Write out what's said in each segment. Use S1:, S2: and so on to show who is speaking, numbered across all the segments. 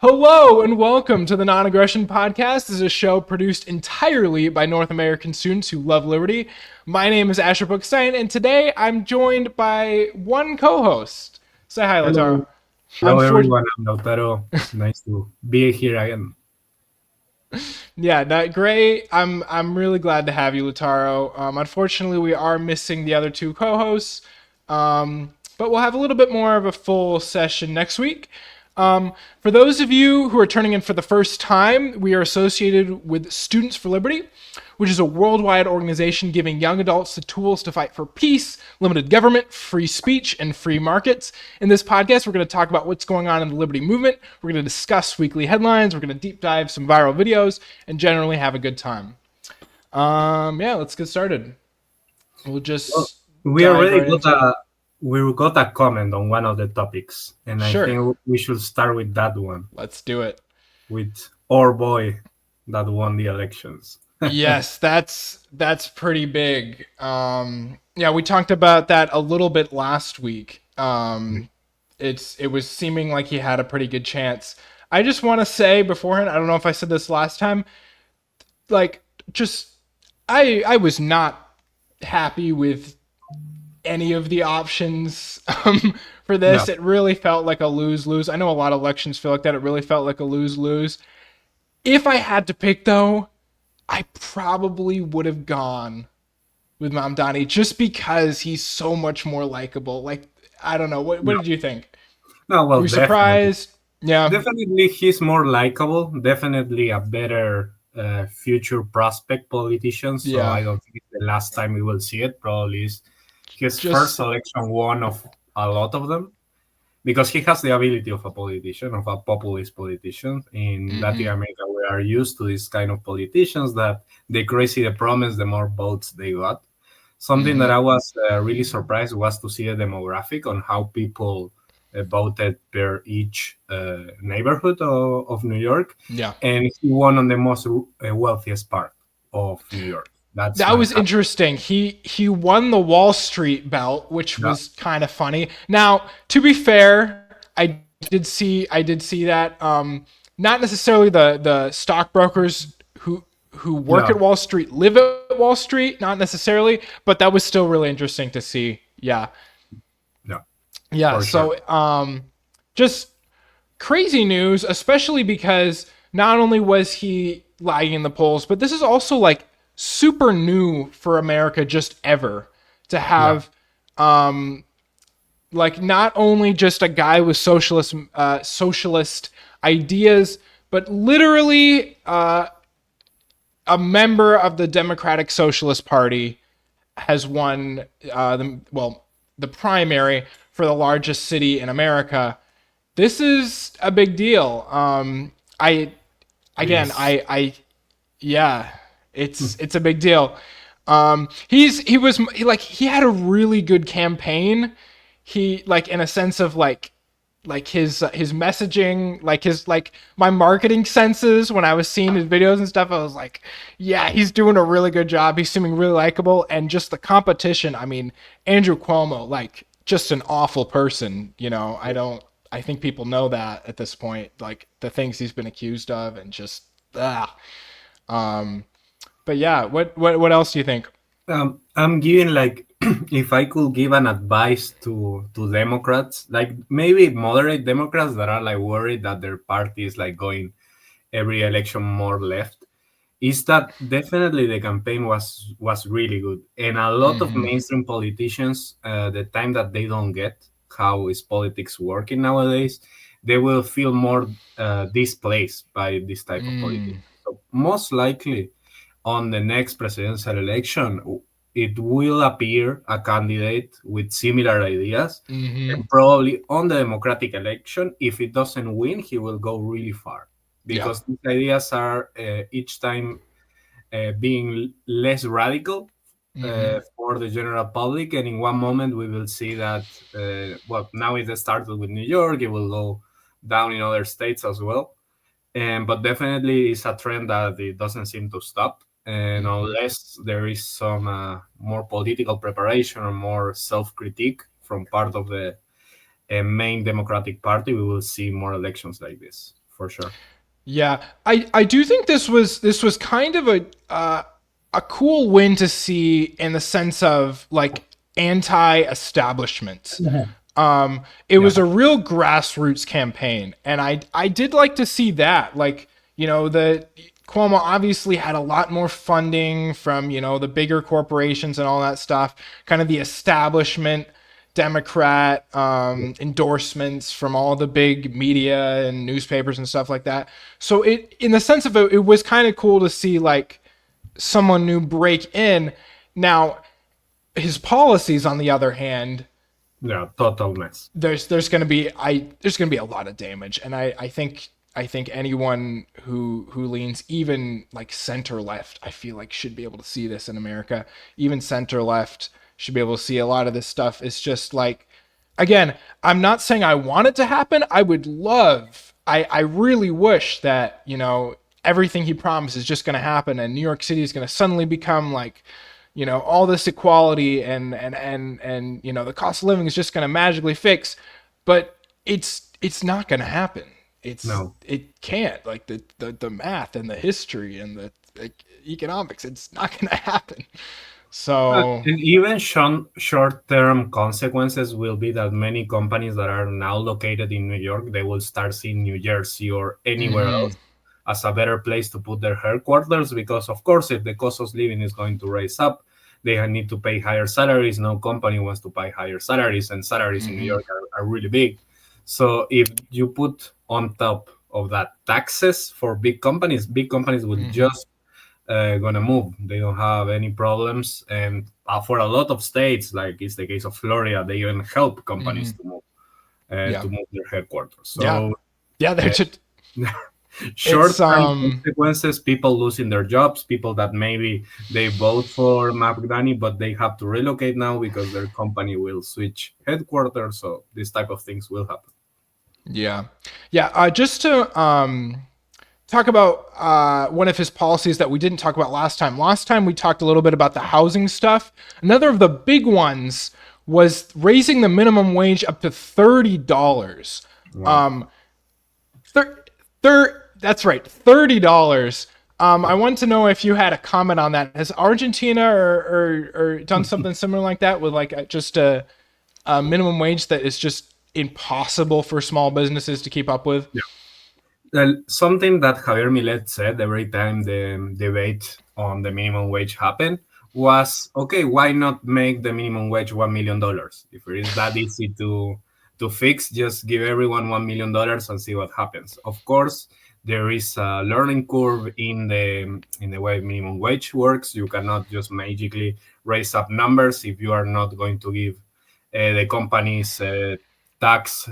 S1: Hello and welcome to the Non-Aggression Podcast. This is a show produced entirely by North American students who love liberty. My name is Asher Bookstein, and today I'm joined by one co-host. Say hi,
S2: Hello,
S1: Lataro.
S2: hello
S1: Unfor-
S2: everyone. I'm Lautaro. Nice to be here again.
S1: yeah, that great. I'm really glad to have you, Lataro. Unfortunately, we are missing the other two co-hosts, but we'll have a little bit more of a full session next week. For those of you who are turning in for the first time, we are associated with Students for Liberty, which is a worldwide organization giving young adults the tools to fight for peace, limited government, free speech, and free markets. In this podcast, we're going to talk about what's going on in the liberty movement. We're going to discuss weekly headlines. We're going to deep dive some viral videos and generally have a good time. Yeah, let's get started. We'll
S2: Well,
S1: just
S2: we
S1: dive
S2: already
S1: right
S2: got
S1: into it.
S2: a comment on one of the topics, and I
S1: Sure,
S2: think we should start with that one,
S1: let's do it.
S2: with our boy that won the elections.
S1: Yes, that's pretty big. Yeah, we talked about that a little bit last week. It was seeming like he had a pretty good chance. I just want to say beforehand, I don't know if I said this last time, like just I was not happy with any of the options for
S2: No,
S1: this. It really felt like a lose lose. I know a lot of elections feel like that. It really felt like a lose lose. If I had to pick though, I probably would have gone with Mamdani just because he's so much more likable. Like, I don't know. What
S2: no,
S1: did you think?
S2: no.
S1: Were
S2: Well,
S1: you
S2: definitely,
S1: surprised? Yeah.
S2: definitely, he's more likable. Definitely a better future prospect politician. So
S1: Yeah.
S2: I don't think it's the last time we will see it. Probably is his first
S1: Just,
S2: election, one of a lot of them. Because he has the ability of a politician, of a populist politician. In Latin
S1: mm-hmm.
S2: America, we are used to this kind of politicians that the crazier the promise, the more votes they got. Something that
S1: Mm-hmm.
S2: I was really surprised was to see a demographic on how people voted per each neighborhood of New York,
S1: Yeah.
S2: and he won on the most wealthiest part of New York. That's
S1: That was
S2: Manhattan.
S1: interesting. He won the Wall Street belt, which
S2: Yeah,
S1: was kind of funny. Now, to be fair, I did see that. Not necessarily the stockbrokers who work
S2: yeah,
S1: at Wall Street live at Wall Street, not necessarily, but that was still really interesting to see. Yeah,
S2: yeah,
S1: yeah.
S2: for sure.
S1: So, just crazy news, especially because not only was he lagging in the polls, but this is also like super new for America just ever to
S2: Yeah,
S1: have like not only just a guy with socialist ideas, but literally a member of the Democratic Socialist Party has won the primary for the largest city in America. This is a big deal. I
S2: it
S1: again,
S2: is.
S1: yeah, it's a big deal. He had a really good campaign. He like in a sense of like his messaging, like his like my marketing senses when I was seeing his videos and stuff, I was like, yeah, he's doing a really good job. He's seeming really likable, and just the competition. I mean, Andrew Cuomo, like just an awful person. I think people know that at this point, like the things he's been accused of, and just ah. Um, but yeah, what else do you think?
S2: I'm giving like if I could give an advice to Democrats, like maybe moderate Democrats that are like worried that their party is like going every election more left, is that definitely the campaign was really good, and a lot of
S1: Mm-hmm.
S2: mainstream politicians, the time that they don't get how is politics working nowadays, they will feel more displaced by this type of politics.
S1: Mm.
S2: So most likely on the next presidential election, it will appear a candidate with similar ideas.
S1: Mm-hmm.
S2: And probably on the Democratic election, if it doesn't win, he will go really far
S1: Yeah.
S2: because these ideas are each time being less radical
S1: Mm-hmm.
S2: for the general public. And in one moment, we will see that, well, now it started with New York, it will go down in other states as well, but definitely it's a trend that it doesn't seem to stop. And
S1: Mm-hmm.
S2: unless there is some more political preparation or more self critique from part of the main Democratic Party, we will see more elections like this for sure.
S1: Yeah, I do think this was kind of a cool win to see in the sense of like anti-establishment. It
S2: Yeah,
S1: was a real grassroots campaign, and I did like to see that. Like, the Cuomo obviously had a lot more funding from the bigger corporations and all that stuff, kind of the establishment Democrat endorsements from all the big media and newspapers and stuff like that. So in the sense of it was kind of cool to see like someone new break in. Now, his policies, on the other hand,
S2: yeah, total mess.
S1: there's gonna be a lot of damage, and I think anyone who leans even like center left, I feel like should be able to see this in America. Even center left should be able to see a lot of this stuff. It's just like, again, I'm not saying I want it to happen. I really wish that everything he promised is just going to happen, and New York City is going to suddenly become like all this equality, and the cost of living is just going to magically fix. But it's not going to happen.
S2: No.
S1: It can't. Like the math and the history and the like, economics, it's not going to happen. So
S2: And even short-term consequences will be that many companies that are now located in New York, they will start seeing New Jersey or anywhere
S1: mhm,
S2: else as a better place to put their headquarters. Because of course, if the cost of living is going to raise up, they need to pay higher salaries. No company wants to pay higher salaries, and salaries in New
S1: mhm,
S2: York are really big. So if you put on top of that taxes for big companies will
S1: mhm,
S2: just gonna move. They don't have any problems, and for a lot of states, like it's the case of Florida, they even help companies
S1: mhm.
S2: to
S1: Yeah,
S2: move their headquarters.
S1: yeah,
S2: So
S1: yeah. They're
S2: uh,
S1: just it's
S2: short-term consequences: people losing their jobs, people that maybe they vote for Mamdani, but they have to relocate now because their company will switch headquarters. So this type of things will happen.
S1: yeah, yeah. Just to talk about one of his policies that we didn't talk about last time. Last time we talked a little bit about the housing stuff. Another of the big ones was raising the minimum wage up to $30.
S2: Wow.
S1: Um, that's right, $30. I want to know if you had a comment on that. Has Argentina or done something similar like that with like just a minimum wage that is just impossible for small businesses to keep up with?
S2: Something that Javier Millet said every time the debate on the minimum wage happened was, okay, why not make the minimum wage $1 million? If it is that easy to fix, just give everyone $1 million and see what happens. Of course, there is a learning curve in the way minimum wage works. You cannot just magically raise up numbers if you are not going to give the companies tax.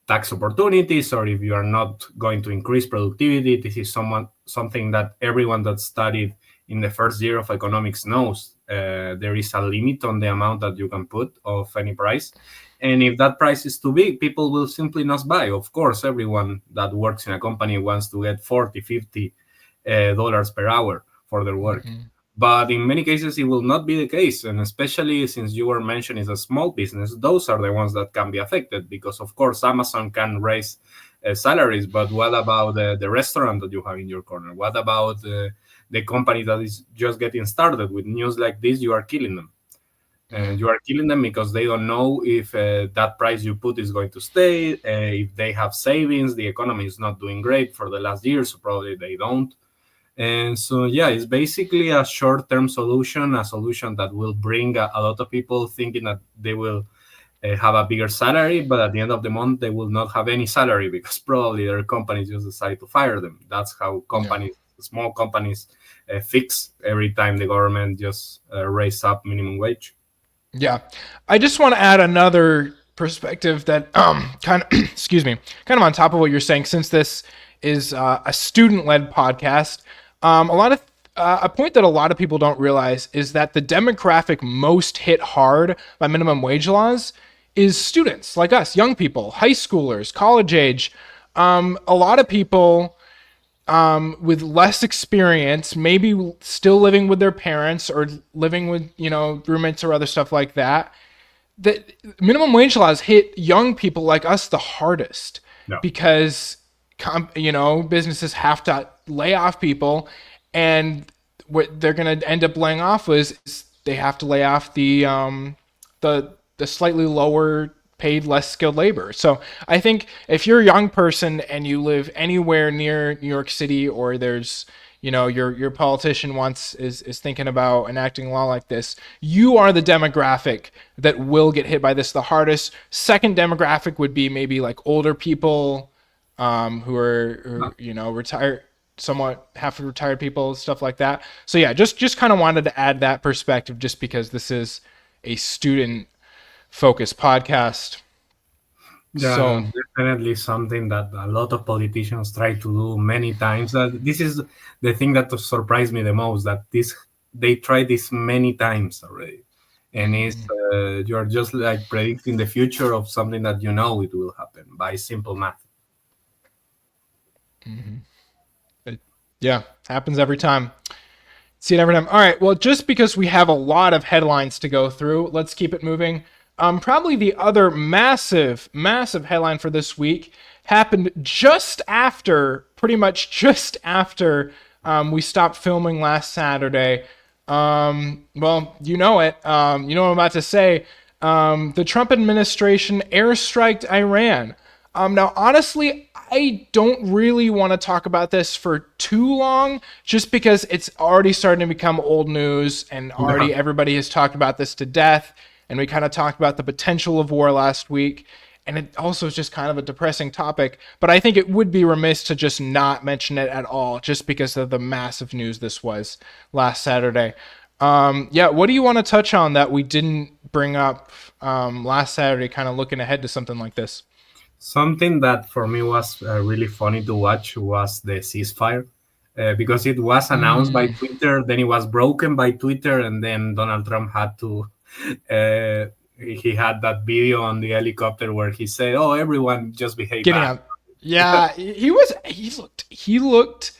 S2: Tax opportunities, or if you are not going to increase productivity. This is something that everyone that studied in the first year of economics knows. There is a limit on the amount that you can put of any price, and if that price is too big, people will simply not buy. Of course, everyone that works in a company wants to get 40, 50 dollars per hour for their work.
S1: Mm-hmm.
S2: But in many cases, it will not be the case. And especially since you were mentioning a small business, those are the ones that can be affected because, of course, Amazon can raise salaries. But what about the restaurant that you have in your corner? What about the company that is just getting started? With news like this, you are killing them.
S1: Yeah.
S2: And you are killing them because they don't know if that price you put is going to stay. If they have savings, the economy is not doing great for the last year, so probably they don't. And so, yeah, it's basically a short term solution, a solution that will bring a lot of people thinking that they will have a bigger salary, but at the end of the month, they will not have any salary because probably their company just decided to fire them. That's how
S1: Yeah.
S2: companies, small companies, fix every time the government just raise up minimum wage.
S1: Yeah. I just want to add another perspective that kind of excuse me, kind of on top of what you're saying, since this is a student-led podcast. A point that a lot of people don't realize is that the demographic most hit hard by minimum wage laws is students like us, young people, high schoolers, college age. A lot of people with less experience, maybe still living with their parents or living with roommates or other stuff like that. The minimum wage laws hit young people like us the hardest
S2: No.
S1: because businesses have to lay off people, and what they're going to end up laying off is they have to lay off the slightly lower paid, less skilled labor. So I think if you're a young person and you live anywhere near New York City, or there's your politician is thinking about enacting a law like this, you are the demographic that will get hit by this the hardest. Second demographic would be maybe like older people, who are retired, somewhat half retired people, stuff like that. So yeah, just kind of wanted to add that perspective, just because this is a student focused podcast.
S2: Yeah,
S1: So
S2: definitely something that a lot of politicians try to do many times. This is the thing that surprised me the most, that this they tried this many times already, and it's you're just like predicting the future of something that you know it will happen by simple math.
S1: yeah, happens every time. See it every time. All right. Well, just because we have a lot of headlines to go through, let's keep it moving. Probably the other massive, massive headline for this week happened pretty much just after we stopped filming last Saturday. Well, you know it. You know what I'm about to say. The Trump administration airstriked Iran. Now, honestly, I don't really want to talk about this for too long, just because it's already starting to become old news, and
S2: Yeah.
S1: already everybody has talked about this to death. And we kind of talked about the potential of war last week. And it also is just kind of a depressing topic. But I think it would be remiss to just not mention it at all, just because of the massive news this was last Saturday. Yeah, what do you want to touch on that we didn't bring up last Saturday, kind of looking ahead to something like this?
S2: Something that for me was really funny to watch was the ceasefire, because it was announced by Twitter, then it was broken by Twitter, and then Donald Trump had to. Uh, he had that video on the helicopter where he said, "Oh, everyone just behave
S1: Getting
S2: bad."
S1: out. Yeah, he looked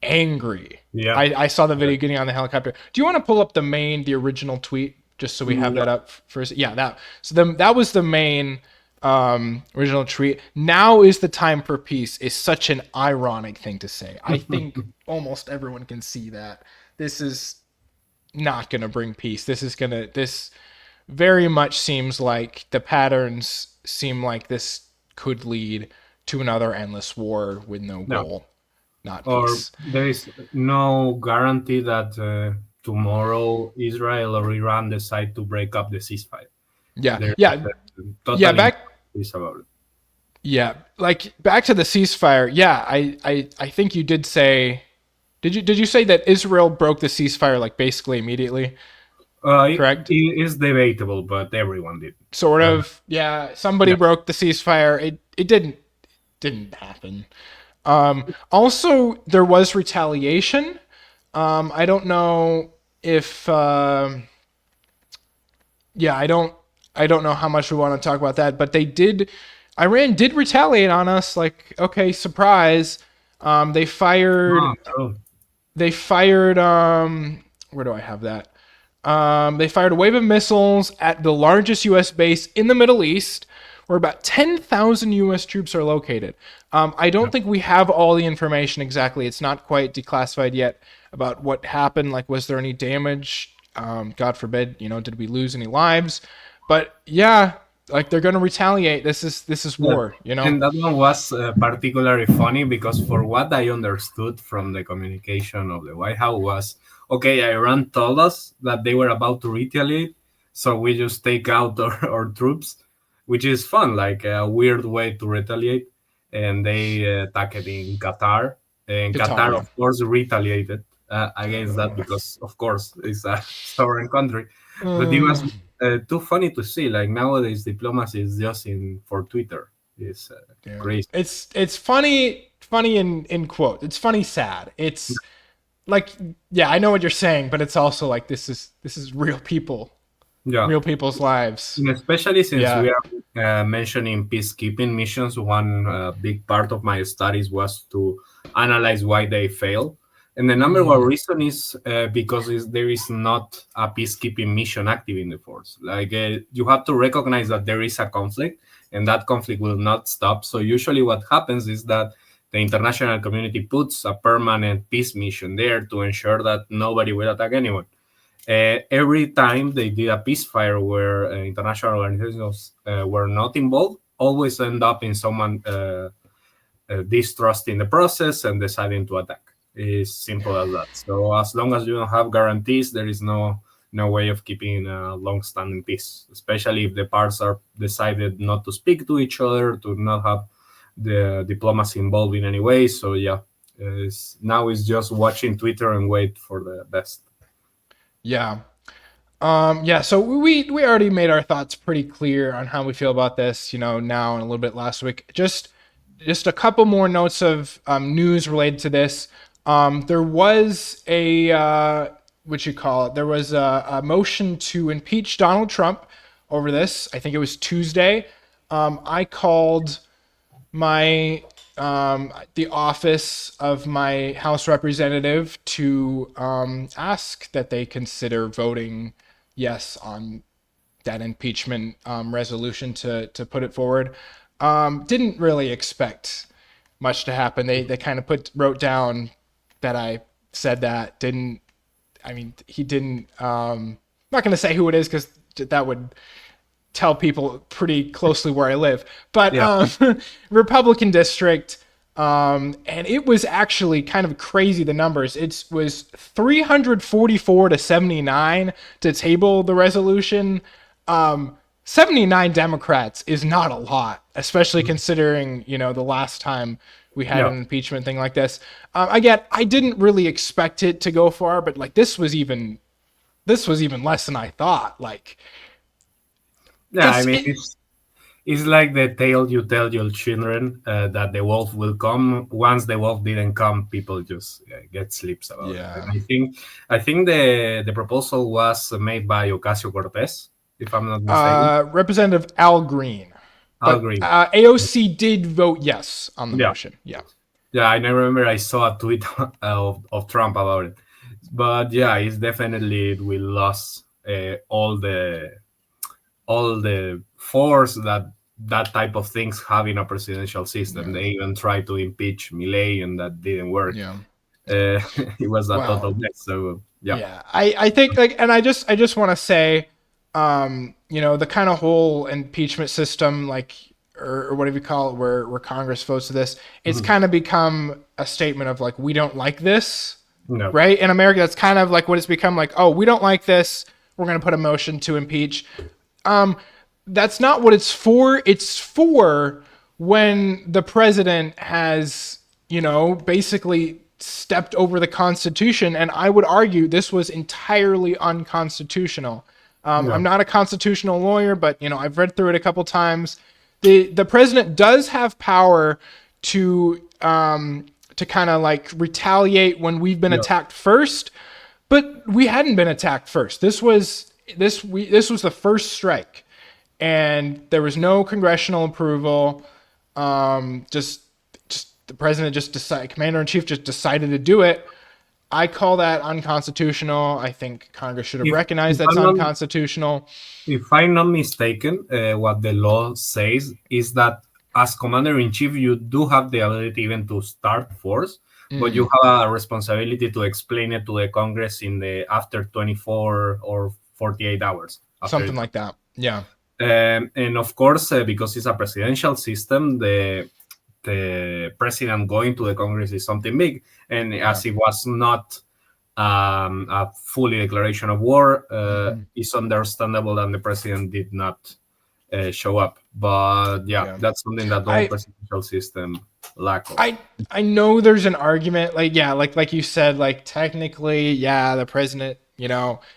S1: angry.
S2: Yeah.
S1: I saw the video getting on the helicopter. Do you want to pull up the original tweet, just so we have that up first? Yeah, that was the main original tweet. Now is the time for peace is such an ironic thing to say. I think almost everyone can see that this is not going to bring peace. This very much seems like the patterns seem like this could lead to another endless war with no
S2: No.
S1: goal, not
S2: Or
S1: peace.
S2: there is no guarantee that tomorrow Israel or Iran decide to break up the ceasefire.
S1: Yeah,
S2: There's
S1: yeah, yeah.
S2: totally no peace about it.
S1: Like back to the ceasefire. Yeah, I think you did say. Did you say that Israel broke the ceasefire like basically immediately? Correct.
S2: It is debatable, but everyone did.
S1: Sort of. Yeah, somebody
S2: Yeah.
S1: broke the ceasefire. It didn't happen. Also, there was retaliation. I don't know if yeah, I don't know how much we want to talk about that, but Iran did retaliate on us. Like, okay, surprise. They fired
S2: No, true.
S1: they fired where do I have that? They fired a wave of missiles at the largest U.S. base in the Middle East, where about 10,000 U.S. troops are located. I don't think we have all the information exactly. It's not quite declassified yet about what happened. Like, was there any damage? God forbid, did we lose any lives? But yeah, like they're gonna retaliate. This is
S2: Yeah.
S1: war.
S2: And that one was particularly funny because, for what I understood from the communication of the White House, was okay, Iran told us that they were about to retaliate, so we just take out our troops, which is fun, like a weird way to retaliate. And they attacked in Qatar, and
S1: Qatar,
S2: Qatar,
S1: yeah.
S2: of course, retaliated against that because, of course, it's a sovereign country. But it was too funny to see. Like, nowadays, diplomacy is just in for Twitter. It's
S1: Yeah.
S2: crazy.
S1: It's funny in quote. It's funny sad. It's like, yeah, I know what you're saying, but it's also like this is
S2: Yeah.
S1: real people's lives.
S2: And especially since
S1: Yeah.
S2: we are mentioning peacekeeping missions, one big part of my studies was to analyze why they fail. And the number one reason is because there is not a peacekeeping mission active in the force. Like, you have to recognize that there is a conflict, and that conflict will not stop. So usually, what happens is that the international community puts a permanent peace mission there to ensure that nobody will attack anyone. Every time they did a ceasefire where international organizations were not involved, always end up in someone distrusting the process and deciding to attack. It's simple as that. So as long as you don't have guarantees, there is no way of keeping a long-standing peace, especially if the parts are decided not to speak to each other, to not have the diplomacy involved in any way. So yeah, now it's just watching Twitter and wait for the best.
S1: Yeah. Yeah, so we already made our thoughts pretty clear on how we feel about this, now and a little bit last week. Just a couple more notes of news related to this. There was there was a motion to impeach Donald Trump over this. I think it was Tuesday. I called my the office of my House representative to ask that they consider voting yes on that impeachment resolution to put it forward. Didn't really expect much to happen. They kind of wrote down that I said that. Didn't I mean he didn't. I'm not going to say who it is because that would tell people pretty closely where I live. But
S2: Yeah,
S1: Republican district. And it was actually kind of crazy, the numbers. It was 344 to 79 to table the resolution. 79 Democrats is not a lot, especially considering, the last time we had
S2: yeah.
S1: an impeachment thing like this. Again, I didn't really expect it to go far, but like this was even less than I thought. Like
S2: Yeah, I
S1: it's
S2: mean,
S1: it,
S2: it's like the tale you tell your children that the wolf will come. Once the wolf didn't come, people just get sleeps about it. And
S1: yeah.
S2: I think the proposal was made by Ocasio Cortez, if I'm not mistaken.
S1: Representative Al Green.
S2: Al
S1: But
S2: Green.
S1: AOC did vote yes on the
S2: Yeah,
S1: motion. Yeah.
S2: yeah. I remember I saw a tweet of Trump about it. But yeah, it's definitely we lost all the force that type of things have in a presidential system.
S1: Yeah.
S2: They even tried to impeach Milei, and that didn't work.
S1: Yeah.
S2: Uh, it was a total
S1: Well,
S2: mess. So yeah.
S1: yeah. I think like, and I just want to say, the kind of whole impeachment system, like, or whatever you call it, where Congress votes to this, it's
S2: Mhm.
S1: kind of become a statement of like, we don't like this,
S2: No.
S1: right? In America, that's kind of like what it's become like, oh, we don't like this. We're going to put a motion to impeach. That's not what it's for. It's for when the president has, basically stepped over the Constitution. And I would argue this was entirely unconstitutional. I'm
S2: No.
S1: not a constitutional lawyer, but I've read through it a couple times. The president does have power to kind of like retaliate when we've been
S2: No.
S1: attacked first, but we hadn't been attacked first. This was the first strike, and there was no congressional approval. Just the president just decided, commander in chief just decided to do it. I call that unconstitutional. I think Congress should have
S2: If
S1: recognized
S2: if
S1: that's
S2: I'm not
S1: unconstitutional.
S2: if I'm not mistaken, what the law says is that as commander in chief, you do have the ability even to start force, but you have a responsibility to explain it to the Congress in the after 24 or 48 hours after
S1: Something
S2: it.
S1: like that. Yeah.
S2: And of course, because it's a presidential system, the president going to the Congress is something big. And
S1: Yeah.
S2: as it was not a fully declaration of war, it's understandable that the president did not show up. But yeah,
S1: Yeah.
S2: that's something that the whole
S1: I
S2: presidential system lack of.
S1: I know there's an argument, like, yeah, like you said, like technically, yeah, the president,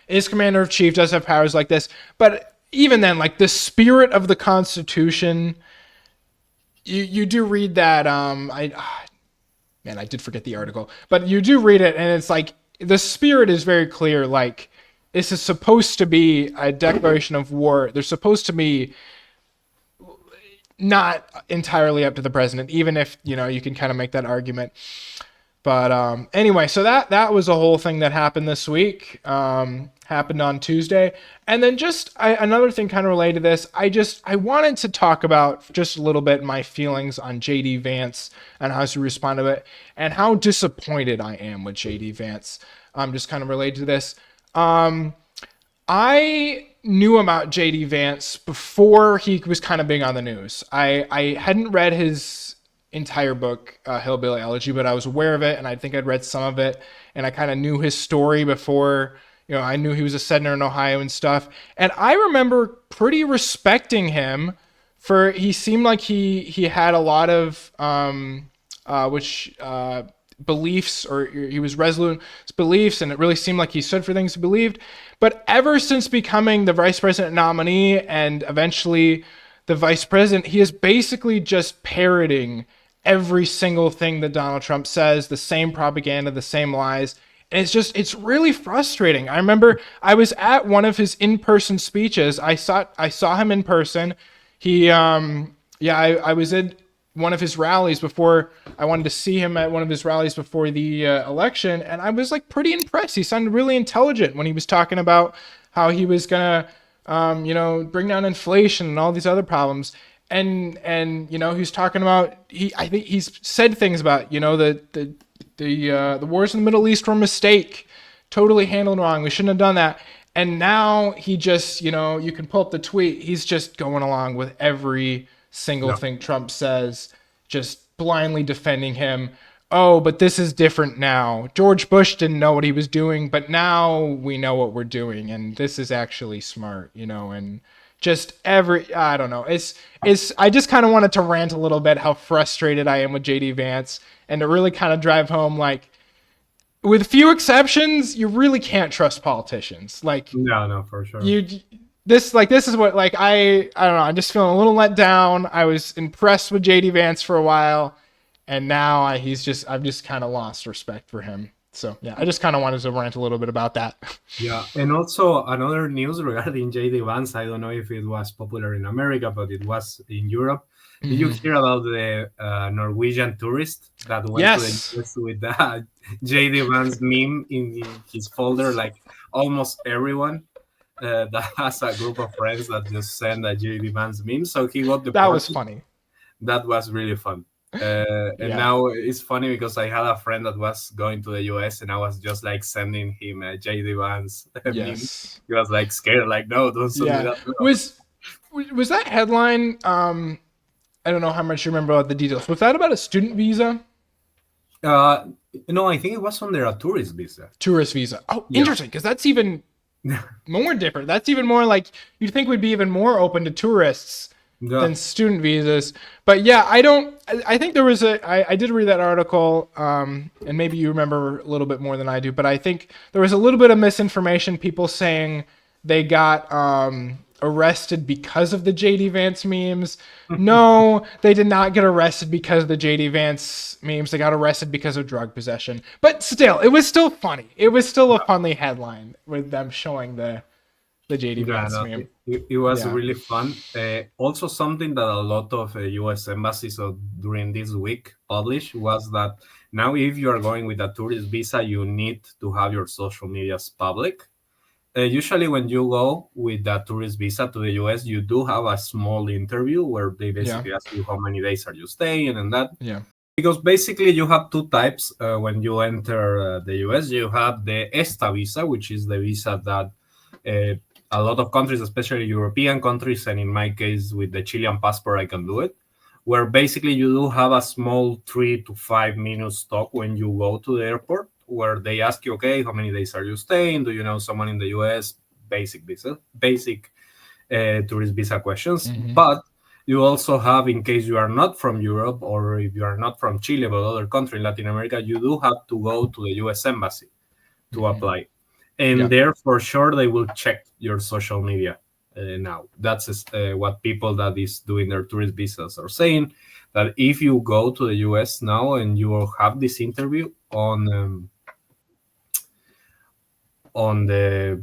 S1: is commander of chief, does have powers like this, but even then, like the spirit of the Constitution, you do read that. Man, I did forget the article, but you do read it, and it's like the spirit is very clear. Like this is supposed to be a declaration of war. There's supposed to be not entirely up to the president, even if you can kind of make that argument. But anyway, so that was a whole thing that happened this week. Happened on Tuesday, and then just another thing kind of related to this. I wanted to talk about just a little bit my feelings on JD Vance and how to respond to it, and how disappointed I am with JD Vance. Just kind of related to this. I knew about JD Vance before he was kind of big on the news. I hadn't read his entire book, Hillbilly Elegy, but I was aware of it, and I think I'd read some of it, and I kind of knew his story before. I knew he was a senator in Ohio and stuff, and I remember pretty respecting him for he seemed like he had a lot of which beliefs, or he was resolute in his beliefs, and it really seemed like he stood for things he believed. But ever since becoming the vice president nominee and eventually the vice president, he is basically just parroting every single thing that Donald Trump says, the same propaganda, the same lies. And it's really frustrating. I remember I was at one of his in-person speeches. I saw him in person. I was in one of his rallies before. I wanted to see him at one of his rallies before the election, and I was like pretty impressed. He sounded really intelligent when he was talking about how he was gonna, bring down inflation and all these other problems. And he was talking about I think he's said things about the wars in the Middle East were a mistake, totally handled wrong. We shouldn't have done that. And now he just, you can pull up the tweet. He's just going along with every single
S2: Yeah.
S1: thing Trump says, just blindly defending him. Oh, but this is different now. George Bush didn't know what he was doing, but now we know what we're doing, and this is actually smart, and just I don't know. It's I just kind of wanted to rant a little bit how frustrated I am with JD Vance, and to really kind of drive home, like, with few exceptions, you really can't trust politicians. Like,
S2: No, no, for sure.
S1: you this is what, like, I don't know, I'm just feeling a little let down. I was impressed with JD Vance for a while, and now I've just kind of lost respect for him. So yeah, I just kind of wanted to rant a little bit about that.
S2: Yeah, and also another news regarding JD Vance. I don't know if it was popular in America, but it was in Europe. Did you
S1: Mhm.
S2: hear about the Norwegian tourist that went to the
S1: Yes,
S2: US with the JD Vance meme in his folder? Like almost everyone that has a group of friends that just send a JD Vance meme. So he got
S1: that was
S2: deported.
S1: funny.
S2: That was really fun. And
S1: Yeah.
S2: now it's funny because I had a friend that was going to the US and I was just like sending him a JD Vance meme.
S1: Yes.
S2: He was like scared, like, no, don't send me
S1: Yeah.
S2: that. No.
S1: Was that headline? I don't know how much you remember about the details. Was that about a student visa,
S2: Uh, no, I think it was under a tourist visa.
S1: tourist visa? Oh,
S2: Yeah.
S1: interesting, because that's even more different. That's even more like you'd think we'd be even more open to tourists
S2: Yeah.
S1: than student visas. But yeah, I don't. I think there was I did read that article, and maybe you remember a little bit more than I do. But I think there was a little bit of misinformation. People saying they got arrested because of the JD Vance memes. No, they did not get arrested because of the JD Vance memes. They got arrested because of drug possession. But still, it was still funny. It was still a funny headline with them showing the JD
S2: Yeah,
S1: Vance
S2: no,
S1: meme.
S2: it was
S1: Yeah.
S2: really fun. Also, something that a lot of US embassies during this week published was that now, if you are going with a tourist visa, you need to have your social medias public. Usually, when you go with a tourist visa to the US, you do have a small interview where they
S1: Yeah.
S2: basically ask you how many days are you staying and that.
S1: Yeah.
S2: Because basically, you have two types when you enter the US. You have the ESTA visa, which is the visa that uh, a lot of countries, especially European countries, and in my case with the Chilean passport, I can do it. Where basically you do have a small 3 to 5 minutes talk when you go to the airport, where they ask you, okay, how many days are you staying? Do you know someone in the US? Basic tourist visa questions.
S1: Hmm.
S2: But you also have, in case you are not from Europe or if you are not from Chile but other country in Latin America, you do have to go to the US embassy to
S1: Hmm.
S2: apply. And
S1: Yeah.
S2: there, for sure, they will check your social media now. That's what people that is doing their tourist visas are saying. That if you go to the US now and you will have this interview on the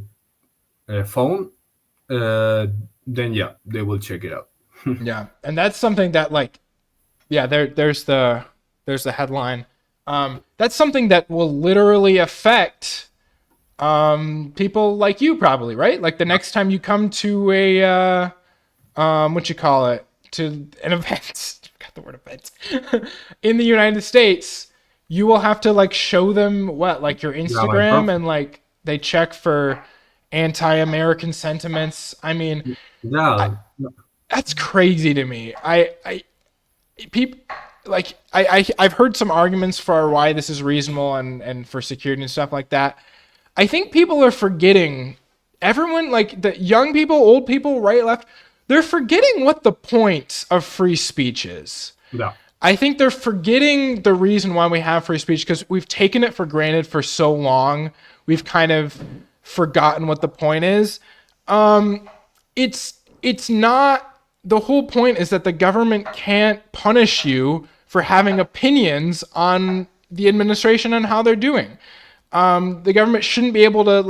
S2: phone, then yeah, they will check it out.
S1: Yeah. And that's something that, like, yeah, there's the headline. That's something that will literally affect people like you probably, right? Like the next time you come to a what you call it, to an event. I forgot the word event in the United States, you will have to like show them what, like your
S2: Yeah, my
S1: Instagram,
S2: profile.
S1: and like they check for anti-American sentiments. I mean, I,
S2: Yeah,
S1: that's crazy to me. People like I've heard some arguments for why this is reasonable and for security and stuff like that. I think people are forgetting, everyone, like the young people, old people, right, left, they're forgetting what the point of free speech is.
S2: yeah,
S1: I think they're forgetting the reason why we have free speech because we've taken it for granted for so long. We've kind of forgotten what the point is. It's not, the whole point is that the government can't punish you for having opinions on the administration and how they're doing. The government shouldn't be able to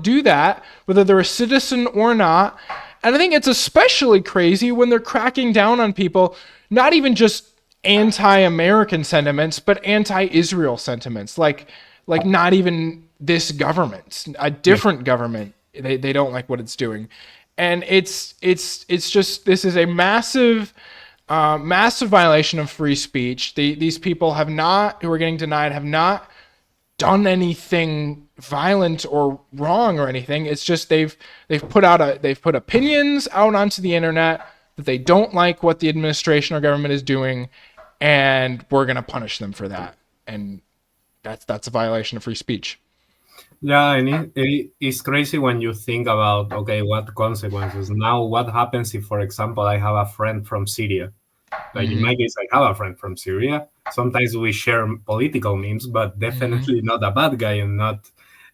S1: do that, whether they're a citizen or not. And I think it's especially crazy when they're cracking down on people, not even just anti-American sentiments, but anti-Israel sentiments. Like not even this government, a
S2: yeah,
S1: different government. They don't like what it's doing, and it's just, this is a massive violation of free speech. These people have not, who are getting denied, have not done anything violent or wrong or anything. It's just they've put opinions out onto the internet that they don't like what the administration or government is doing, and we're gonna punish them for that. And that's a violation of free speech.
S2: yeah. And it's crazy when you think about, okay, what consequences. Now, what happens if, for example, I have a friend from Syria? Like in my case, I have a friend from Syria. Sometimes we share political memes, but
S1: Mm-hmm.
S2: definitely not a bad guy and not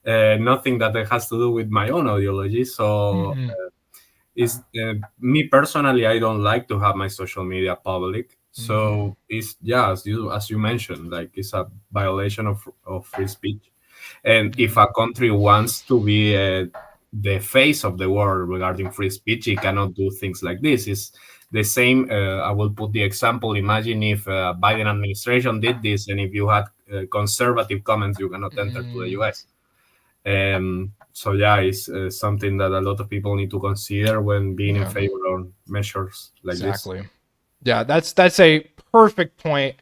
S2: nothing that has to do with my own ideology. So
S1: Mm-hmm.
S2: is me personally, I don't like to have my social media public.
S1: Mm-hmm.
S2: So it's, yeah, as you mentioned, like it's a violation of free speech. And if
S1: Yeah.
S2: a country wants to be the face of the world regarding free speech, it cannot do things like this. It's the same. I will put the example. Imagine if Biden administration did this, and if you had conservative comments, you cannot enter to the
S1: Mm,
S2: U.S. So yeah, it's something that a lot of people need to consider when being in
S1: yeah.
S2: favor of measures like this.
S1: Exactly. Yeah. That's a perfect point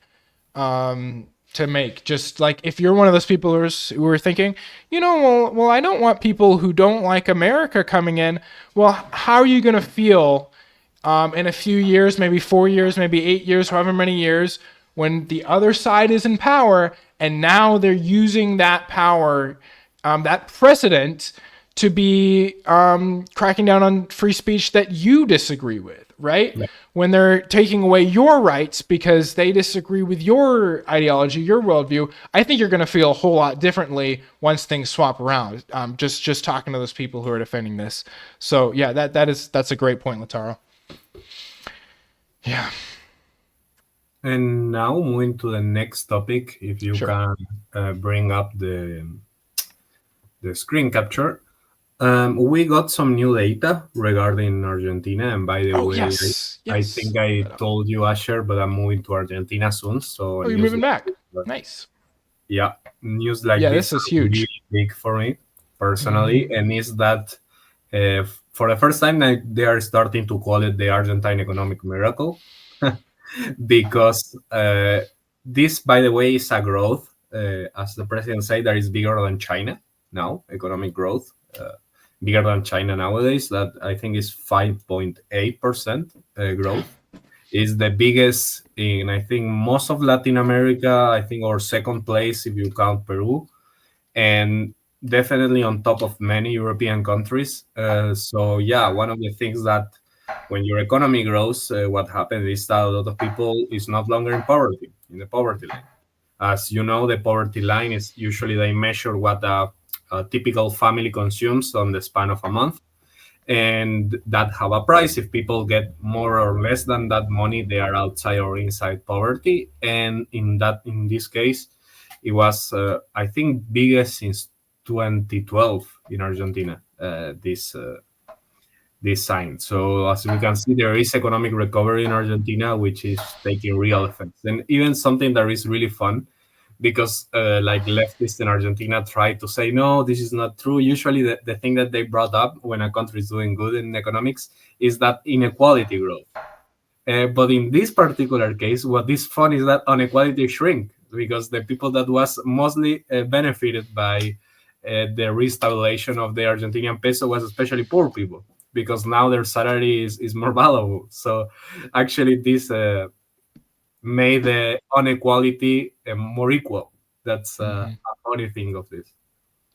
S1: to make. Just like if you're one of those people who are thinking, well, I don't want people who don't like America coming in. Well, how are you going to feel in a few years, maybe 4 years, maybe 8 years, however many years, when the other side is in power and now they're using that power, that precedent, to be cracking down on free speech that you disagree with, right?
S2: Yeah.
S1: When they're taking away your rights because they disagree with your ideology, your worldview, I think you're going to feel a whole lot differently once things swap around. Just talking to those people who are defending this. So yeah, that's a great point, Lataro. Yeah,
S2: And now moving to the next topic, if you
S1: sure.
S2: can bring up the screen capture. We got some new data regarding Argentina, and by the
S1: Oh
S2: way,
S1: yes,
S2: I
S1: yes.
S2: think
S1: Pull
S2: I
S1: that up.
S2: told you, Asher, but I'm moving to Argentina soon. So
S1: Oh, you're
S2: news
S1: moving
S2: like
S1: back.
S2: this,
S1: Nice.
S2: yeah, news like
S1: Yeah,
S2: this
S1: this is
S2: are
S1: huge.
S2: really big for me
S1: Mm-hmm.
S2: personally, and is that for the first time they are starting to call it the Argentine economic miracle because this, by the way, is a growth, as the president said, that is bigger than China now, economic growth, bigger than China nowadays. That I think is 5.8% growth. Is the biggest in, I think, most of Latin America. I think, or second place if you count Peru, and definitely on top of many European countries. So yeah, one of the things that when your economy grows, what happens is that a lot of people is not longer in poverty, in the poverty line. As you know, the poverty line is usually they measure what a typical family consumes on the span of a month, and that have a price. If people get more or less than that money, they are outside or inside poverty. And in this case, it was I think biggest since 2012 in Argentina. This this sign. So as we can see, there is economic recovery in Argentina, which is taking real effects. And even something that is really fun, because like leftists in Argentina try to say, no, this is not true. Usually the thing that they brought up when a country is doing good in economics is that inequality growth. But in this particular case, what is fun is that inequality shrink because the people that was mostly benefited by the restabilization of the Argentinian peso was especially poor people because now their salary is more valuable. So actually, this made the inequality more equal. That's a funny thing of this.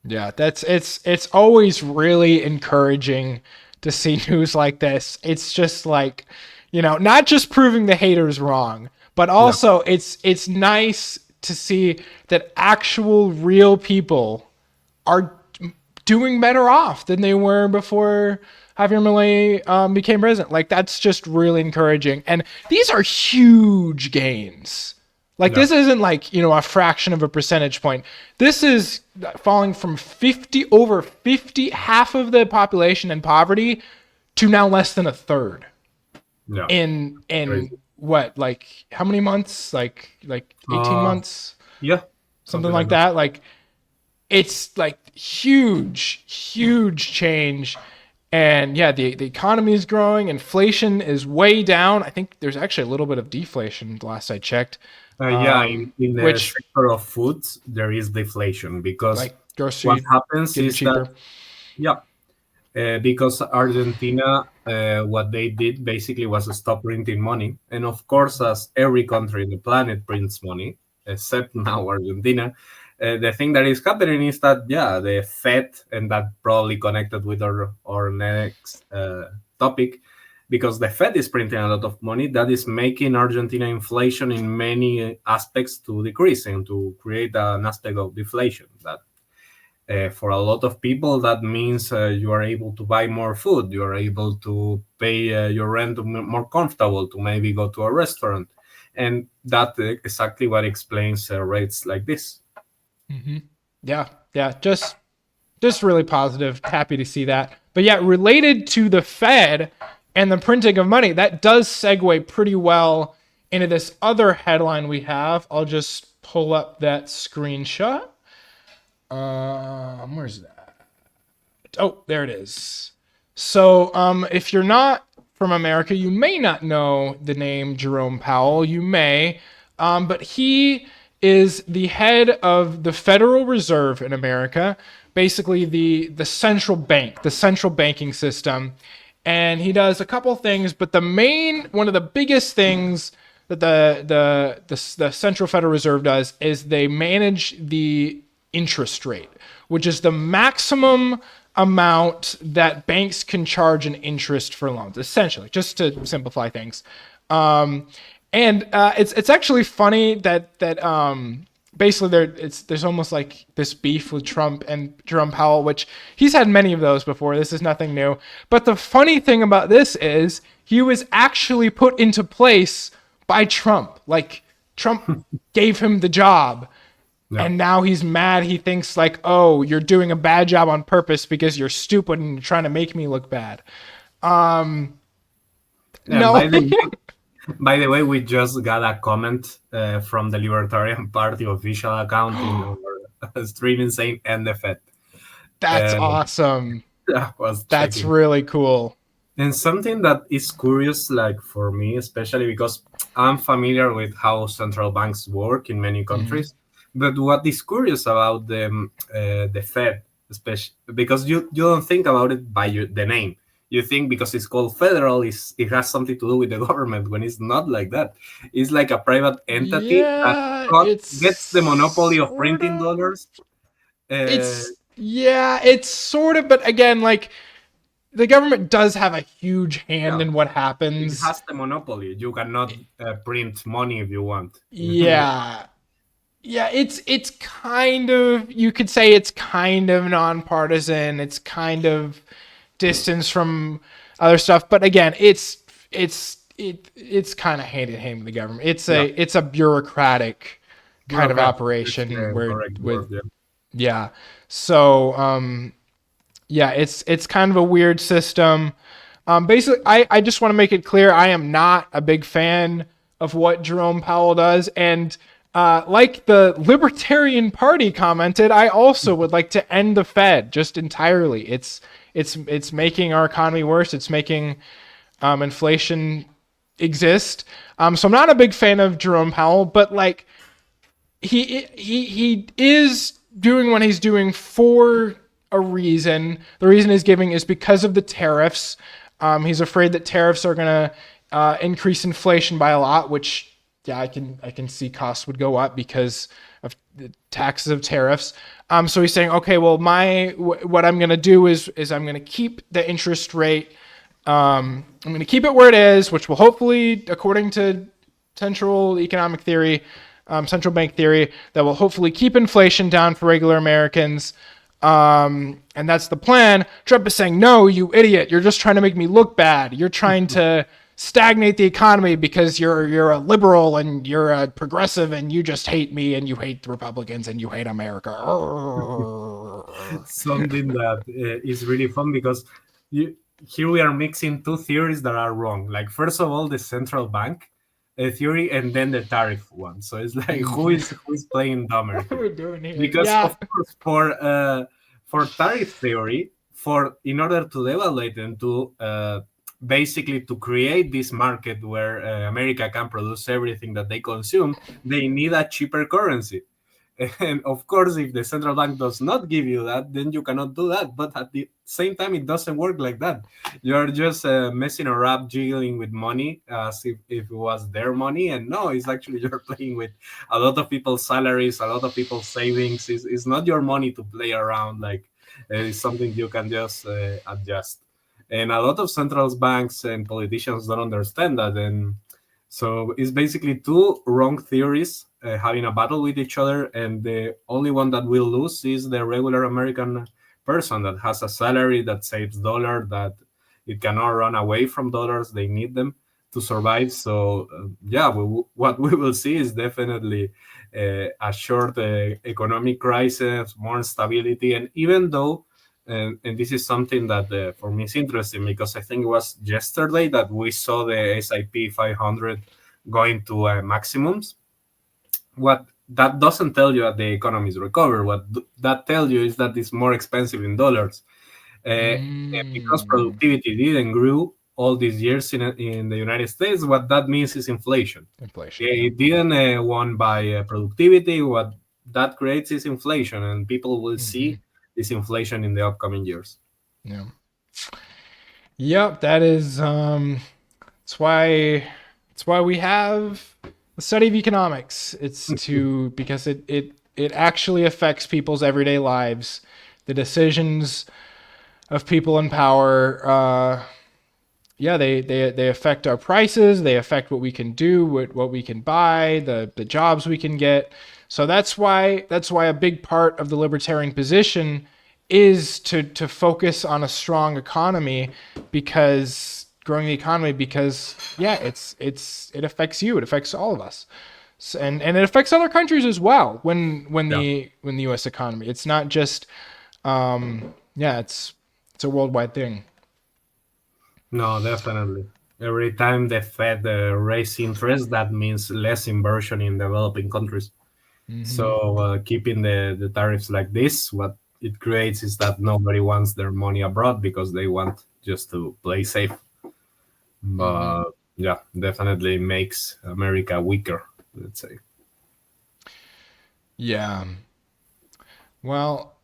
S1: Yeah, that's it's always really encouraging to see news like this. It's just like, not just proving the haters wrong, but
S2: Yeah,
S1: also it's nice to see that actual real people are doing better off than they were before Javier Milei became president. Like that's just really encouraging, and these are huge gains. Like
S2: yeah.
S1: this isn't like a fraction of a percentage point. This is falling from 50 over 50 half of the population in poverty to now less than a third
S2: Yeah,
S1: in
S2: crazy.
S1: what, like how many months, like 18
S2: Uh,
S1: months,
S2: yeah,
S1: something
S2: something like
S1: like
S2: that.
S1: that. Like it's like huge change. And yeah, the economy is growing, inflation is way down. I think there's actually a little bit of deflation the last I checked,
S2: Yeah, in the
S1: which
S2: sector of foods, there is deflation because
S1: like
S2: what
S1: grocery
S2: happens
S1: getting
S2: is that,
S1: cheaper.
S2: yeah, because Argentina, what they did basically was to stop printing money. And of course, as every country in the planet prints money, except now Argentina, the thing that is happening is that, yeah, the Fed, and that probably connected with our next topic, because the Fed is printing a lot of money, that is making Argentina inflation in many aspects to decrease and to create an aspect of deflation that for a lot of people, that means you are able to buy more food, you are able to pay your rent more comfortable, to maybe go to a restaurant. And that exactly what explains rates like this.
S1: Hmm. Yeah, yeah, just really positive. Happy to see that. But yeah, related to the Fed and the printing of money, that does segue pretty well into this other headline we have. I'll just pull up that screenshot. Where's that? Oh, there it is. So, if you're not from America, you may not know the name Jerome Powell. You may, but he is the head of the Federal Reserve in America, basically the central bank, the central banking system. And he does a couple things, but one of the biggest things that the Central Federal Reserve does is they manage the interest rate, which is the maximum amount that banks can charge an interest for loans, essentially, just to simplify things. Um, and it's actually funny that basically there's almost like this beef with Trump and Jerome Powell, which he's had many of those before. This is nothing new. But the funny thing about this is he was actually put into place by Trump. Like Trump gave him the job,
S2: Yeah.
S1: and now he's mad. He thinks like, oh, you're doing a bad job on purpose because you're stupid and you're trying to make me look bad.
S2: And
S1: No.
S2: by the way, we just got a comment from the Libertarian Party official account in our streaming saying "end the Fed."
S1: That's
S2: Uh,
S1: awesome.
S2: I was
S1: That's
S2: checking.
S1: really cool.
S2: And something that is curious, like for me, especially because I'm familiar with how central banks work in many
S1: Hmm.
S2: countries, but what is curious about the Fed, especially because you don't think about it by the name. You think because it's called federal, it has something to do with the government. When it's not like that, it's like a private entity that
S1: Yeah,
S2: gets the
S1: it's
S2: monopoly of
S1: sort
S2: printing
S1: of.
S2: dollars. Uh,
S1: It's sort of, but again, like the government does have a huge hand
S2: yeah,
S1: in what
S2: it
S1: happens.
S2: has the monopoly. You cannot print money if you want.
S1: Yeah. Yeah, it's kind of, you could say it's kind of nonpartisan. It's kind of distance from other stuff, but again, it's kind of hand in hand with the government.
S2: Yeah,
S1: It's a bureaucratic kind of
S2: bureaucratic is
S1: operation
S2: the
S1: where
S2: correct
S1: with
S2: word. Yeah.
S1: yeah. So yeah, it's kind of a weird system. Basically, I just want to make it clear I am not a big fan of what Jerome Powell does. And like the Libertarian Party commented, I also would like to end the Fed just entirely. It's making our economy worse. It's making inflation exist. So I'm not a big fan of Jerome Powell, but like he is doing what he's doing for a reason. The reason he's giving is because of the tariffs. He's afraid that tariffs are going to increase inflation by a lot, which yeah, I can see costs would go up because of the taxes of tariffs. So he's saying, okay, well, what I'm going to do is I'm going to keep the interest rate. I'm going to keep it where it is, which will hopefully, according to central bank theory, that will hopefully keep inflation down for regular Americans. And that's the plan. Trump is saying, no, you idiot. You're just trying to make me look bad. You're trying to stagnate the economy because you're a liberal and you're a progressive and you just hate me and you hate the Republicans and you hate America.
S2: Something that is really fun because you, here we are mixing two theories that are wrong. Like first of all, the central bank theory, and then the tariff one. So it's like who is playing dumber
S1: What are
S2: here?
S1: we doing here?
S2: Because
S1: Yeah.
S2: of course, for tariff theory, for in order to devaluate and to basically to create this market where America can produce everything that they consume, they need a cheaper currency. And of course, if the central bank does not give you that, then you cannot do that. But at the same time, it doesn't work like that. You're just messing around, jiggling with money as if it was their money. And no, it's actually you're playing with a lot of people's salaries, a lot of people's savings. It's not your money to play around. Like it's something you can just adjust. And a lot of central banks and politicians don't understand that. And so it's basically two wrong theories having a battle with each other, and the only one that will lose is the regular American person that has a salary that saves dollar, that it cannot run away from dollars. They need them to survive. So yeah, what we will see is definitely a short economic crisis, more instability, and even though. And this is something that for me is interesting because I think it was yesterday that we saw the S&P 500 going to maximums. What that doesn't tell you that the economy is recovered. That tells you is that it's more expensive in dollars. Because
S1: Mm.
S2: productivity didn't grow all these years in the United States, what that means is inflation.
S1: Inflation. Yeah.
S2: It didn't won by productivity. What that creates is inflation, and people will
S1: Mm-hmm.
S2: see this inflation in the upcoming years.
S1: Yeah. Yep. That is. That's why we have the study of economics. It's to because it actually affects people's everyday lives. The decisions of people in power. Yeah, they affect our prices. They affect what we can do, what we can buy, the jobs we can get. So that's why a big part of the libertarian position is to focus on a strong economy, because growing the economy, because yeah, it affects you, it affects all of us. And it affects other countries as well.
S2: Yeah.
S1: When the U.S. economy, it's not just yeah, it's a worldwide thing.
S2: No, definitely. Every time the Fed raise interest, that means less inversion in developing countries.
S1: Hmm.
S2: So keeping the tariffs like this, what it creates is that nobody wants their money abroad because they want just to play safe.
S1: Hmm.
S2: But yeah, definitely makes America weaker, let's say.
S1: Yeah. Well,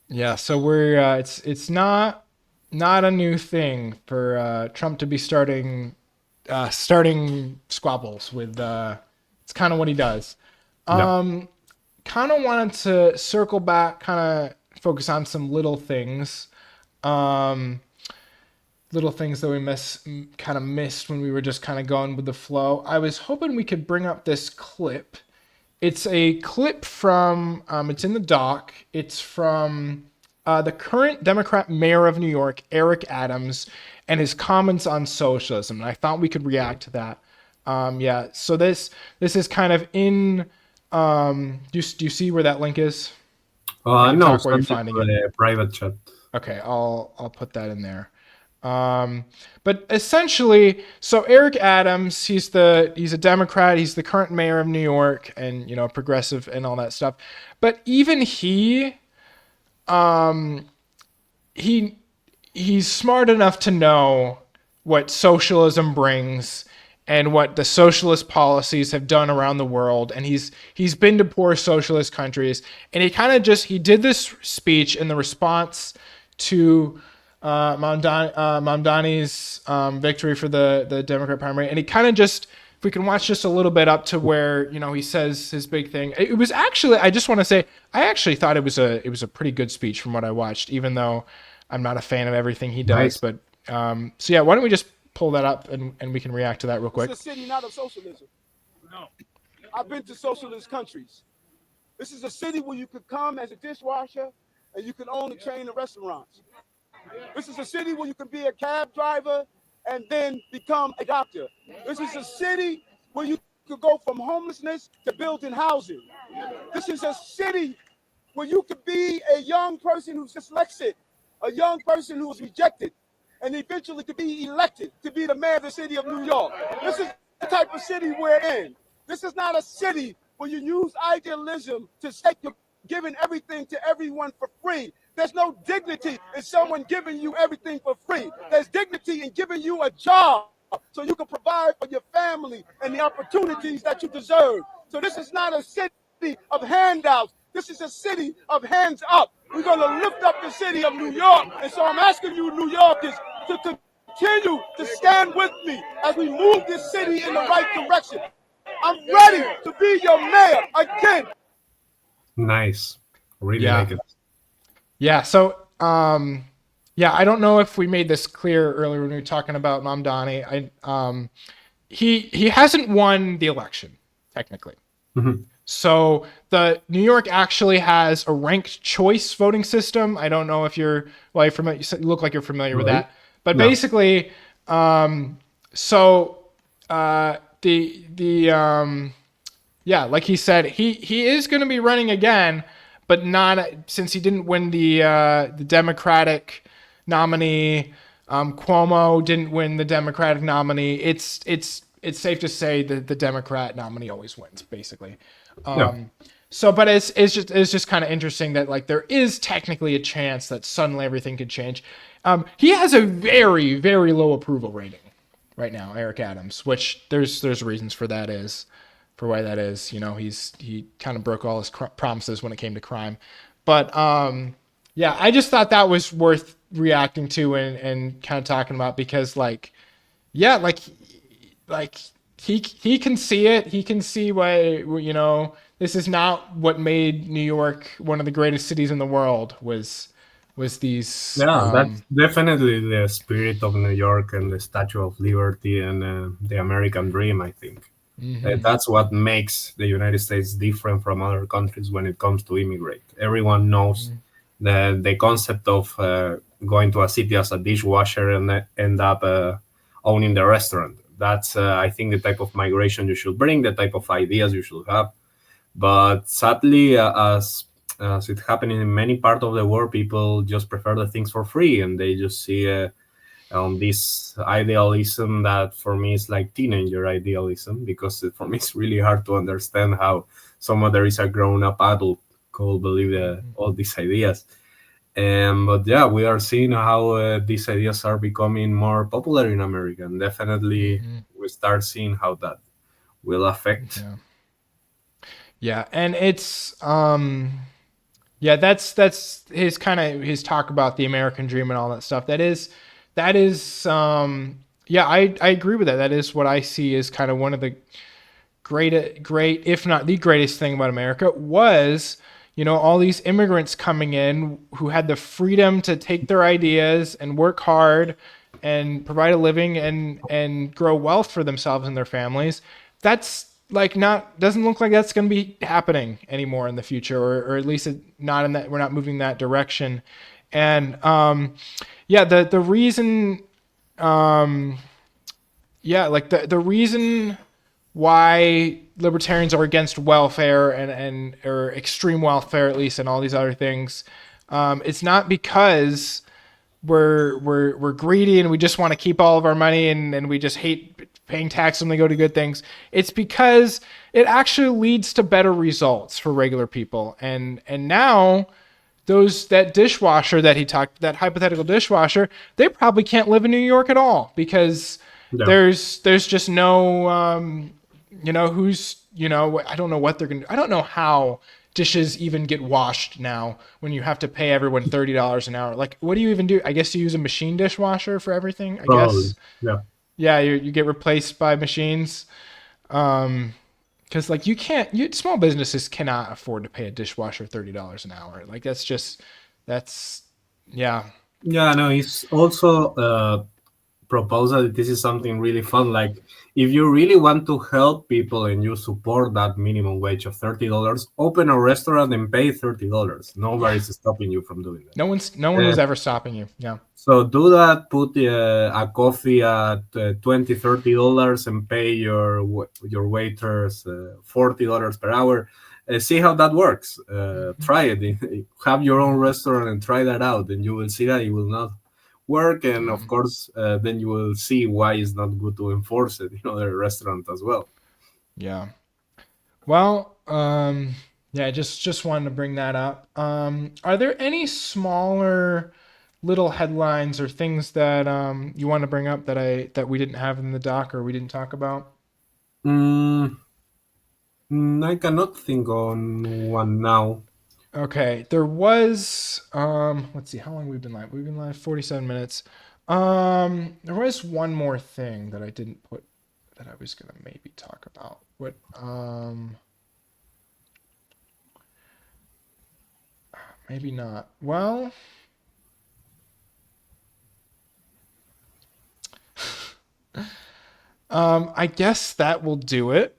S1: yeah. So we're it's not a new thing for Trump to be starting squabbles with. It's kind of what he does.
S2: Yeah.
S1: Kind of wanted to circle back, kind of focus on some um, little things that we kind of missed when we were just kind of going with the flow. I was hoping we could bring up this clip. It's a clip from, it's in the doc. It's from the current Democrat mayor of New York, Eric Adams, and his comments on socialism. And I thought we could react to that. Yeah, so this is kind of in. Do you see where that link is? I can
S2: No,
S1: talk while you're
S2: send it
S1: finding
S2: to
S1: it.
S2: the private chat.
S1: Okay, I'll put that in there. But essentially, so Eric Adams, he's a Democrat. He's the current mayor of New York, and progressive and all that stuff. But even he he's smart enough to know what socialism brings and what the socialist policies have done around the world, and he's been to poor socialist countries, and he did this speech in the response to Mamdani's victory for the Democrat primary, and he kind of just, if we can watch just a little bit up to where he says his big thing. It was actually, I just want to say, I actually thought it was a pretty good speech from what I watched, even though I'm not a fan of everything he does.
S2: Nice.
S1: But so yeah, why don't we just pull that up and we can react to that real quick.
S3: It's a city not of socialism. No. I've been to socialist countries. This is a city where you could come as a dishwasher and you can own a chain of restaurants. This is a city where you can be a cab driver and then become a doctor. This is a city where you could go from homelessness to building housing. This is a city where you could be a young person who's dyslexic, a young person who was rejected, and eventually to be elected to be the mayor of the city of New York. This is the type of city we're in. This is not a city where you use idealism to say you're giving everything to everyone for free. There's no dignity in someone giving you everything for free. There's dignity in giving you a job so you can provide for your family and the opportunities that you deserve. So this is not a city of handouts. This is a city of hands up. We're going to lift up the city of New York. And so I'm asking you, New Yorkers, to continue to stand with me as we move this city in the right direction. I'm ready to be your mayor again.
S2: Nice. Really
S1: Yeah.
S2: like it.
S1: Yeah. So yeah, I don't know if we made this clear earlier when we were talking about Mamdani. He hasn't won the election technically.
S2: Mhm.
S1: So the New York actually has a ranked choice voting system. I don't know if you're familiar. You look like you're familiar with
S2: Right.
S1: that. But
S2: No.
S1: basically, yeah, like he said, he is going to be running again, but not since he didn't win the Democratic nominee. Cuomo didn't win the Democratic nominee. It's safe to say that the Democrat nominee always wins, basically.
S2: No.
S1: So, but it's just kind of interesting that like there is technically a chance that suddenly everything could change. He has a very, very low approval rating right now, Eric Adams, which there's reasons for that is for why that is. He kind of broke all his promises when it came to crime. But yeah, I just thought that was worth reacting to and kind of talking about because like yeah, like he can see it. He can see why this is not what made New York one of the greatest cities in the world was these
S2: Yeah, that's definitely the spirit of New York and the Statue of Liberty and the American dream, I think. That's what makes the United States different from other countries when it comes to immigrate. Everyone knows the concept of going to a city as a dishwasher and end up owning the restaurant. That's, I think, the type of migration you should bring, the type of ideas you should have. But sadly, as it happening in many parts of the world, people just prefer the things for free, and they just see this idealism that for me is like teenager idealism, because for me it's really hard to understand how someone that is a grown-up adult could believe all these ideas. But yeah, we are seeing how these ideas are becoming more popular in America, and definitely we start seeing how that will affect.
S1: Yeah, and it's yeah, that's his kind of his talk about the American dream and all that stuff. That is yeah, I agree with that. That is what I see as kind of one of the great, if not the greatest thing about America was, all these immigrants coming in who had the freedom to take their ideas and work hard and provide a living and grow wealth for themselves and their families. That's like doesn't look like that's going to be happening anymore in the future, or at least not in that, we're not moving that direction. And yeah, the reason yeah, like the reason why libertarians are against welfare and or extreme welfare at least and all these other things, it's not because we're greedy and we just want to keep all of our money and we just hate paying tax when they go to good things. It's because it actually leads to better results for regular people. And now that dishwasher that he talked, that hypothetical dishwasher, they probably can't live in New York at all because
S2: Yeah.
S1: there's just no I don't know what they're gonna. I don't know how dishes even get washed now when you have to pay everyone $30 an hour. Like, what do you even do? I guess you use a machine dishwasher for everything. I
S2: Probably.
S1: guess.
S2: Yeah.
S1: Yeah, you get replaced by machines. Because like small businesses cannot afford to pay a dishwasher $30 an hour. Like that's yeah.
S2: Yeah, no, it's also proposal. This is something really fun. Like, if you really want to help people and you support that minimum wage of $30, open a restaurant and pay $30.
S1: Yeah.
S2: Nobody's stopping you from doing that.
S1: No one was ever stopping you. Yeah.
S2: So do that. Put a coffee at $20, $30 and pay your waiters $40 per hour. See how that works. Try it. Have your own restaurant and try that out, and you will see that it will not work. And of course, then you will see why it's not good to enforce it in other restaurants as well.
S1: Yeah. Well, yeah, just wanted to bring that up. Are there any smaller little headlines or things that you want to bring up that we didn't have in the doc or we didn't talk about?
S2: Mm, I cannot think on one now.
S1: Okay, there was let's see how long we've been live. We've been live 47 minutes. There was one more thing that I didn't put that I was gonna maybe talk about. What maybe not. Well, I guess that will do it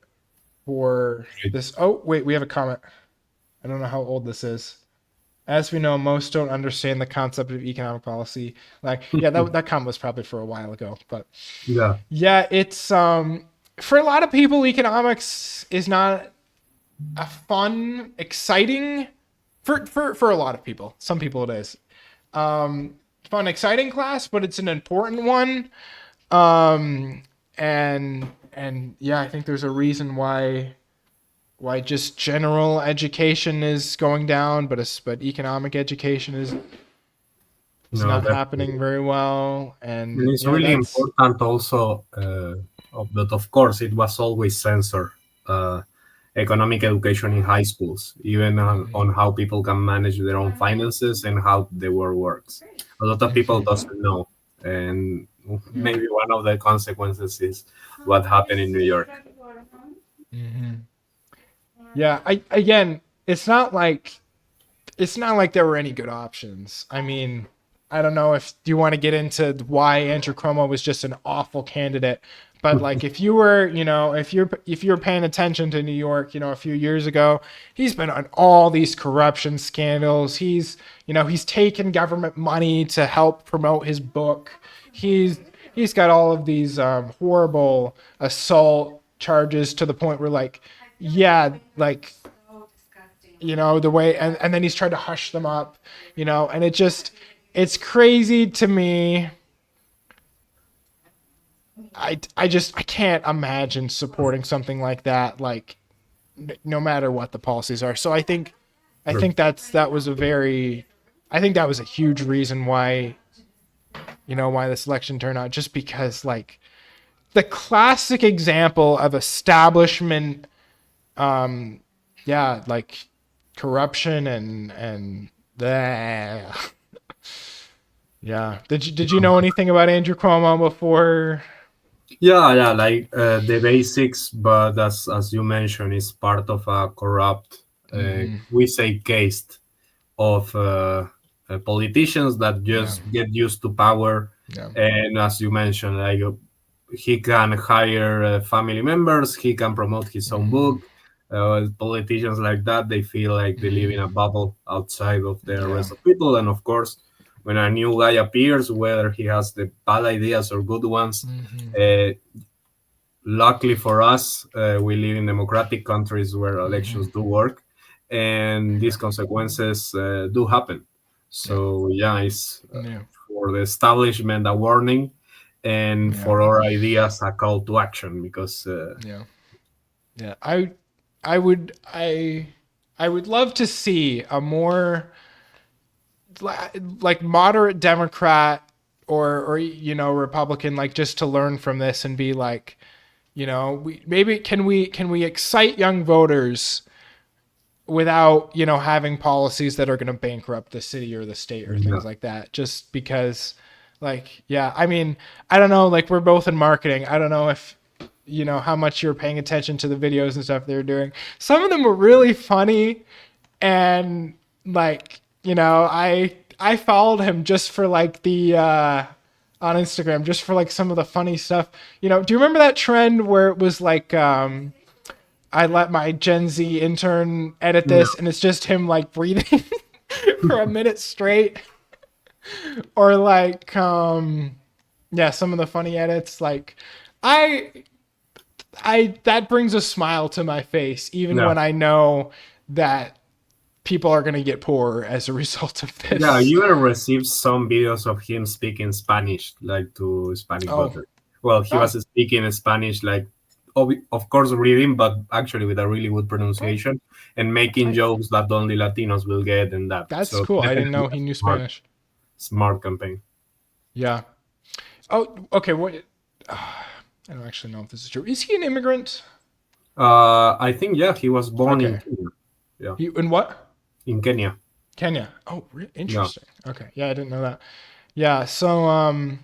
S1: for this. Oh, wait, we have a comment. I don't know how old this is. As we know, most don't understand the concept of economic policy. Like, yeah, that comment was probably for a while ago, but
S2: Yeah.
S1: yeah, it's for a lot of people, economics is not a fun, exciting for a lot of people. Some people it is. Fun, exciting class, but it's an important one. Um, and yeah, I think there's a reason why just general education is going down, but economic education is
S2: No,
S1: not
S2: definitely.
S1: happening very well.
S2: And
S1: And
S2: it's
S1: yeah,
S2: really
S1: that's
S2: important also, but of course, it was always censored. Economic education in high schools, even on how people can manage their own finances and how the world works. A lot of people doesn't know, and
S1: yeah.
S2: maybe one of the consequences is what happened in New York.
S1: Yeah, I again, it's not like there were any good options. I mean, I don't know if you want to get into why Andrew Cuomo was just an awful candidate, but like if you were, if you're paying attention to New York, a few years ago, he's been on all these corruption scandals. He's taken government money to help promote his book. He's got all of these horrible assault charges to the point where like yeah, like the way and then he's tried to hush them up, and it's crazy to me. I can't imagine supporting something like that, like no matter what the policies are. So I think that was a huge reason why this election turned out, just because like the classic example of establishment, yeah, like corruption and the yeah. Did you know anything about Andrew Cuomo before?
S2: Yeah, like the basics, but as you mentioned, it's part of a corrupt, we say, caste of politicians that
S1: Yeah,
S2: just get used to power.
S1: yeah,
S2: And as you mentioned, like he can hire family members, he can promote his own book. Politicians like that, they feel like they live in a bubble outside of the
S1: yeah,
S2: rest of people. And of course, when a new guy appears, whether he has the bad ideas or good ones, uh, luckily for us, we live in democratic countries where elections do work, and these consequences do happen. So yeah, it's
S1: Yeah.
S2: for the establishment a warning, and
S1: Yeah.
S2: for our ideas a call to action, because
S1: Yeah. Yeah. I would love to see a more like moderate Democrat or Republican, like, just to learn from this and be like, can we excite young voters without having policies that are going to bankrupt the city or the state or
S2: yeah,
S1: things like that, just because, like, yeah, I mean, I don't know, like, we're both in marketing. I don't know if how much you're paying attention to the videos and stuff they're doing. Some of them were really funny, and, like, I followed him just for, like, the on Instagram, just for, like, some of the funny stuff. Do you remember that trend where it was like, I let my Gen Z intern edit
S2: yeah,
S1: this, and it's just him, like, breathing for a minute straight, or like, yeah, some of the funny edits, like, I that brings a smile to my face, even
S2: yeah.
S1: when I know that people are going to get poorer as a result of
S2: Yeah,
S1: this.
S2: you will receive some videos of him speaking Spanish, like to Hispanic
S1: Oh,
S2: voters. Well, he
S1: oh,
S2: was speaking Spanish, like, of course reading, but actually with a really good
S1: oh,
S2: pronunciation, and making
S1: I,
S2: jokes that only Latinos will get, and that.
S1: that's
S2: So
S1: cool. I didn't
S2: definitely
S1: know
S2: a
S1: he knew
S2: smart,
S1: Spanish.
S2: smart campaign.
S1: Yeah. Oh, okay. What? I don't actually know if this is true. Is he an immigrant?
S2: I think, yeah, he was born in
S1: Okay.
S2: Kenya. Yeah,
S1: He in what?
S2: in Kenya.
S1: Kenya. Oh,
S2: Yeah,
S1: interesting. Okay. Yeah, I didn't know that. Yeah. So,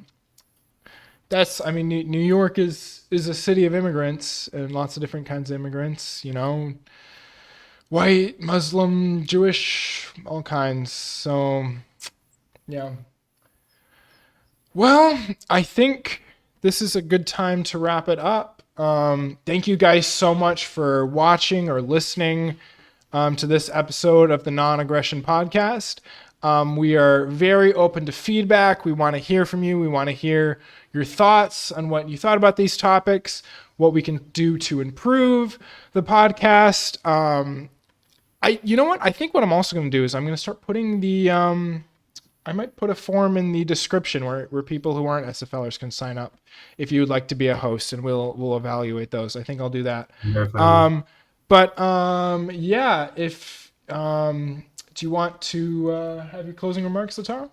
S1: that's, I mean, New York is a city of immigrants, and lots of different kinds of immigrants. White, Muslim, Jewish, all kinds. So, yeah. Well, I think this is a good time to wrap it up. Thank you guys so much for watching or listening to this episode of the Non Aggression Podcast. We are very open to feedback. We want to hear from you. We want to hear your thoughts on what you thought about these topics, what we can do to improve the podcast. You know what? I think what I'm also going to do is I'm going to start putting I might put a form in the description where people who aren't SFLers can sign up if you would like to be a host, and we'll evaluate those. I think I'll do that.
S2: definitely.
S1: But yeah, if do you want to have your closing remarks, Lataro?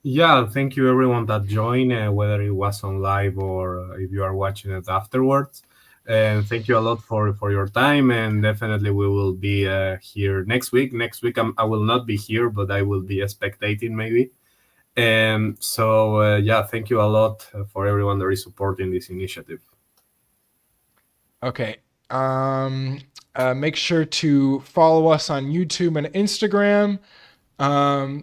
S2: Yeah, thank you everyone that joined, whether it was on live or if you are watching it afterwards. And thank you a lot for your time. And definitely we will be here next week. Next week I will not be here, but I will be spectating maybe. And so yeah, thank you a lot for everyone that is supporting this initiative.
S1: Okay. Make sure to follow us on YouTube and Instagram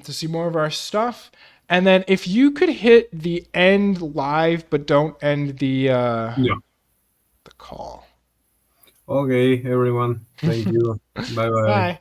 S1: to see more of our stuff. And then if you could hit the end live, but don't end
S2: Yeah.
S1: the call.
S2: Okay, everyone. Thank you. Bye bye.
S1: Bye.